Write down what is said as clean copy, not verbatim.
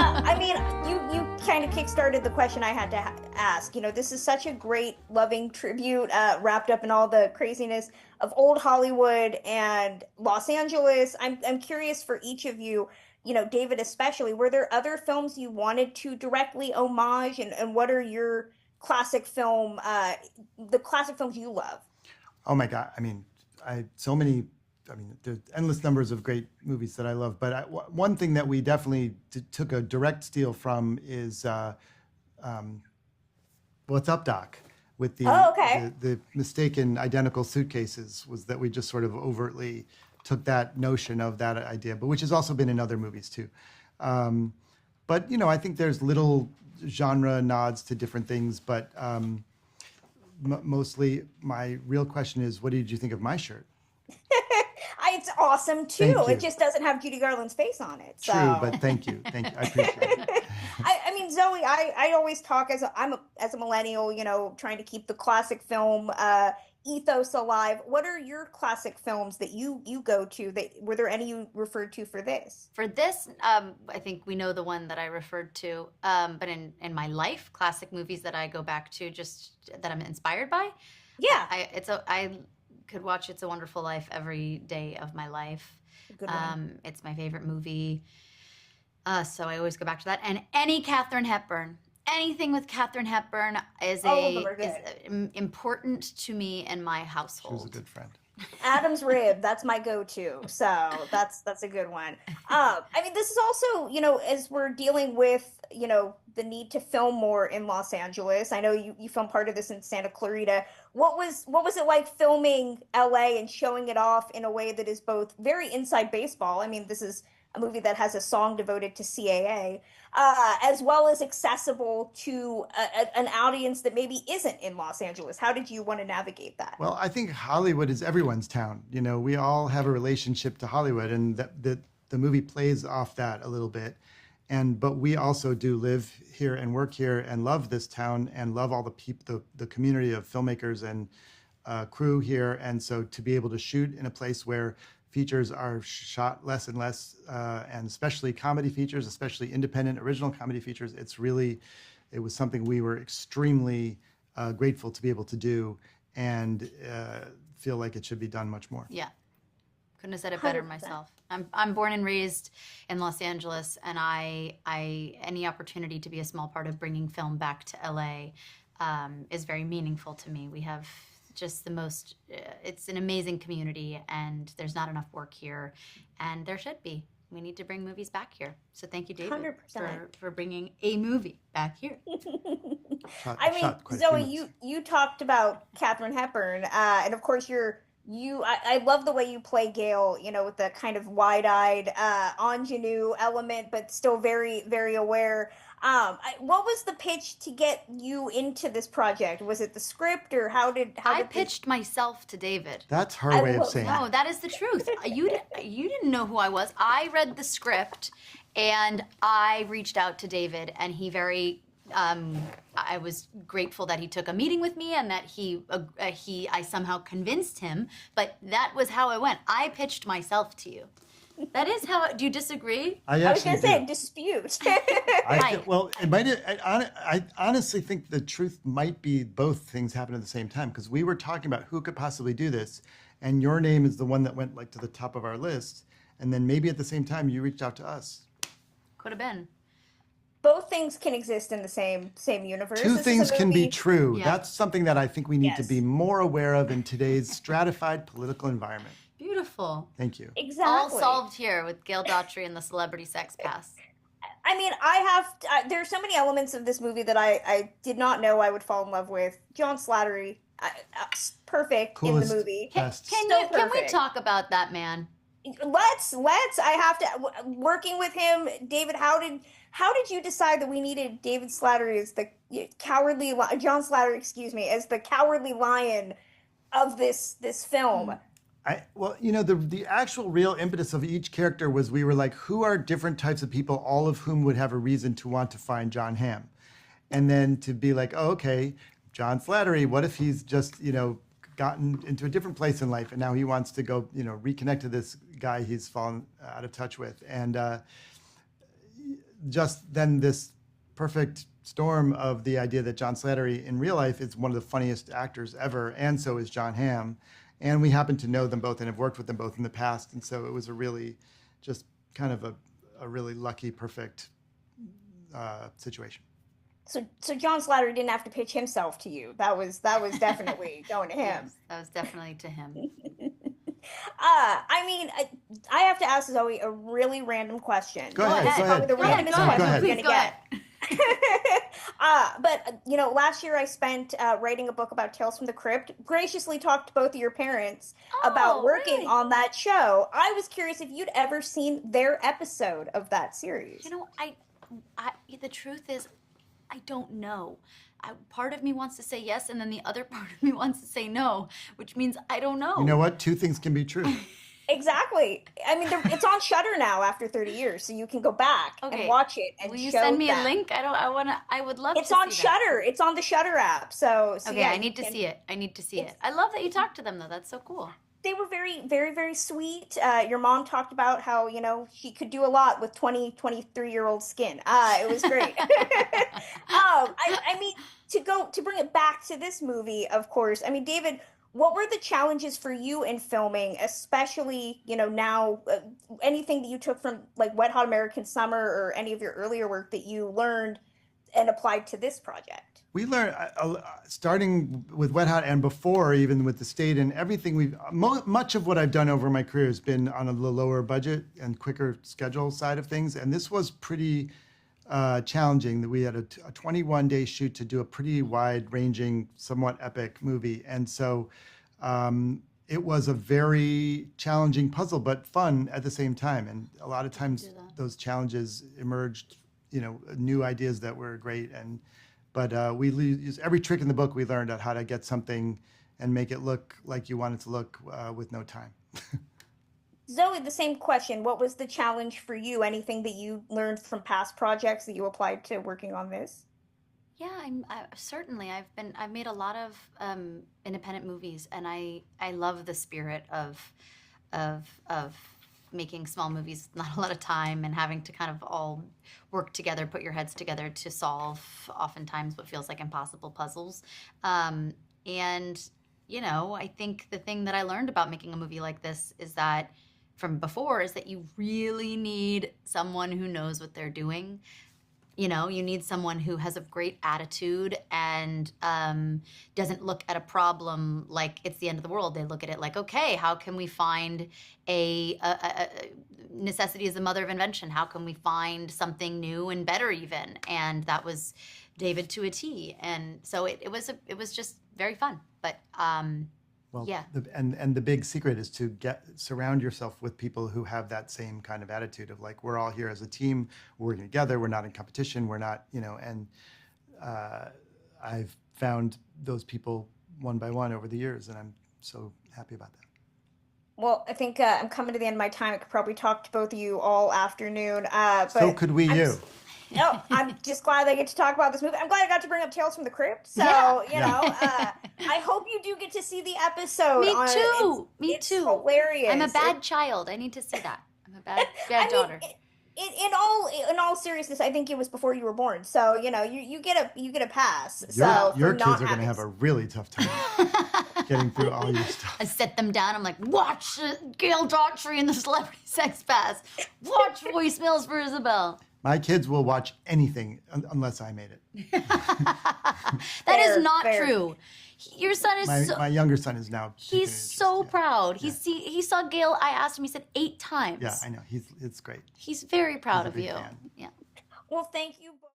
I mean, you kind of kickstarted the question I had to ask. This is such a great, loving tribute, wrapped up in all the craziness of old Hollywood and Los Angeles. I'm curious for each of you, David especially, were there other films you wanted to directly homage, and what are your the classic films you love? Oh my God! I mean, there's endless numbers of great movies that I love. But one thing that we definitely took a direct steal from is "What's Up, Doc?" with the mistaken identical suitcases. Was that we just sort of overtly took that notion of that idea, but which has also been in other movies too. But I think there's little genre nods to different things, but mostly my real question is, what did you think of my shirt? It's awesome too. It just doesn't have Judy Garland's face on it. So. True, but thank you. I appreciate it. I mean, Zoey, I always talk as a millennial, trying to keep the classic film ethos alive. What are your classic films that you go to? Were there any you referred to for this? For this, I think we know the one that I referred to. But in my life, classic movies that I go back to, just that I'm inspired by. Yeah, I could watch It's a Wonderful Life every day of my life. Good one. It's my favorite movie. So I always go back to that. And any Katharine Hepburn. Anything with Katharine Hepburn is important to me and my household. She was a good friend. Adam's Rib, that's my go-to. So that's a good one. I mean, this is also, as we're dealing with, the need to film more in Los Angeles. I know you filmed part of this in Santa Clarita. What was it like filming LA and showing it off in a way that is both very inside baseball? I mean, this is a movie that has a song devoted to CAA, as well as accessible to an audience that maybe isn't in Los Angeles. How did you want to navigate that? Well, I think Hollywood is everyone's town. We all have a relationship to Hollywood, and the movie plays off that a little bit. But we also do live here and work here and love this town and love all the people, the community of filmmakers and crew here. And so to be able to shoot in a place where features are shot less and less, and especially comedy features, especially independent original comedy features, it was something we were extremely grateful to be able to do, and feel like it should be done much more. Yeah, couldn't have said it better 100%. Myself. I'm born and raised in Los Angeles, and I any opportunity to be a small part of bringing film back to LA is very meaningful to me. We have just the most, it's an amazing community, and there's not enough work here, and there should be. We need to bring movies back here. So thank you, David, for bringing a movie back here. I mean, Zoey, you talked about Katharine Hepburn, and of course I love the way you play Gail, with the kind of wide-eyed ingenue element, but still very, very aware. What was the pitch to get you into this project? Was it the script, or how did I pitched myself to David? That's her way of saying it. No, that is the truth. You didn't know who I was. I read the script, and I reached out to David, and he very. I was grateful that he took a meeting with me, and that I somehow convinced him. But that was how it went. I pitched myself to you. That is how. Do you disagree? I was going to say dispute. I honestly think the truth might be both things happen at the same time, because we were talking about who could possibly do this, and your name is the one that went to the top of our list, and then maybe at the same time you reached out to us. Could have been. Both things can exist in the same universe. Two things can be true. Yeah. That's something that I think we need to be more aware of in today's stratified political environment. Beautiful. Thank you. Exactly. All solved here with Gail Daughtry and the celebrity sex pass. I mean, there are so many elements of this movie that I did not know I would fall in love with. John Slattery, perfect Coolest, in the movie. Can we talk about that man? Let's. I have to. Working with him, David. How did you decide that we needed David Slattery as the cowardly John Slattery, as the cowardly lion of this film? The actual real impetus of each character was we were like, who are different types of people, all of whom would have a reason to want to find John Hamm? And then to be like, oh, okay, John Slattery, what if he's just, gotten into a different place in life, and now he wants to go, reconnect to this guy he's fallen out of touch with. And just then this perfect storm of the idea that John Slattery in real life is one of the funniest actors ever, and so is John Hamm. And we happen to know them both and have worked with them both in the past. And so it was a really just kind of a really lucky, perfect situation. So John Slattery didn't have to pitch himself to you. That was definitely going to him. Yes, that was definitely to him. I mean, I have to ask Zoe a really random question. Go ahead. Probably the randomest question you're gonna get. But last year I spent writing a book about Tales from the Crypt. Graciously talked to both of your parents about working on that show. I was curious if you'd ever seen their episode of that series. I the truth is, I don't know. Part of me wants to say yes, and then the other part of me wants to say no, which means I don't know. You know what? Two things can be true. Exactly. I mean, it's on Shudder now after 30 years, so you can go back and watch it. And will you send me a link? I would love to see It's on Shudder. It's on the Shudder app. So okay, yeah, I need to see it. I love that you talked to them, though. That's so cool. They were very, very, very sweet. Your mom talked about how, she could do a lot with 23-year-old skin. It was great. I mean, to bring it back to this movie, of course, I mean, David, what were the challenges for you in filming, especially, now, anything that you took from like Wet Hot American Summer or any of your earlier work that you learned and applied to this project? We learned, starting with Wet Hot and before, even with The State and everything, much of what I've done over my career has been on a lower budget and quicker schedule side of things. And this was pretty challenging. That we had a 21-day shoot to do a pretty wide-ranging, somewhat epic movie. And so it was a very challenging puzzle, but fun at the same time. And a lot of times those challenges emerged, new ideas that were great. But we use every trick in the book we learned on how to get something and make it look like you want it to look with no time. Zoe, the same question. What was the challenge for you? Anything that you learned from past projects that you applied to working on this? Yeah, certainly. I've made a lot of independent movies, and I love the spirit of making small movies, not a lot of time, and having to kind of all work together, put your heads together to solve oftentimes what feels like impossible puzzles. And, I think the thing that I learned about making a movie like this is that from before is that you really need someone who knows what they're doing. You need someone who has a great attitude and doesn't look at a problem like it's the end of the world. They look at it like, okay, how can we find a necessity is the mother of invention? How can we find something new and better even? And that was David to a T. And so it was just very fun. But yeah. And the big secret is to surround yourself with people who have that same kind of attitude of like, we're all here as a team, we're working together, we're not in competition, we're not, and I've found those people one by one over the years, and I'm so happy about that. Well, I think I'm coming to the end of my time. I could probably talk to both of you all afternoon. But so could we, No, I'm just glad I get to talk about this movie. I'm glad I got to bring up Tales from the Crypt. So, I hope you do get to see the episode. Me too. It's hilarious. I'm a bad child. I need to see that. I'm a bad daughter. In all seriousness, I think it was before you were born. So, you get a pass. Your kids are going to have a really tough time getting through all your stuff. I set them down. I'm like, watch Gail Daughtry in the Celebrity Sex Pass. Watch Voicemails for Isabel. My kids will watch anything unless I made it. That is not true. Your son is my younger son is now. He's so proud. He saw Gail. I asked him. He said 8 times. Yeah, I know. It's great. He's very proud of you. Fan. Yeah. Well, thank you both.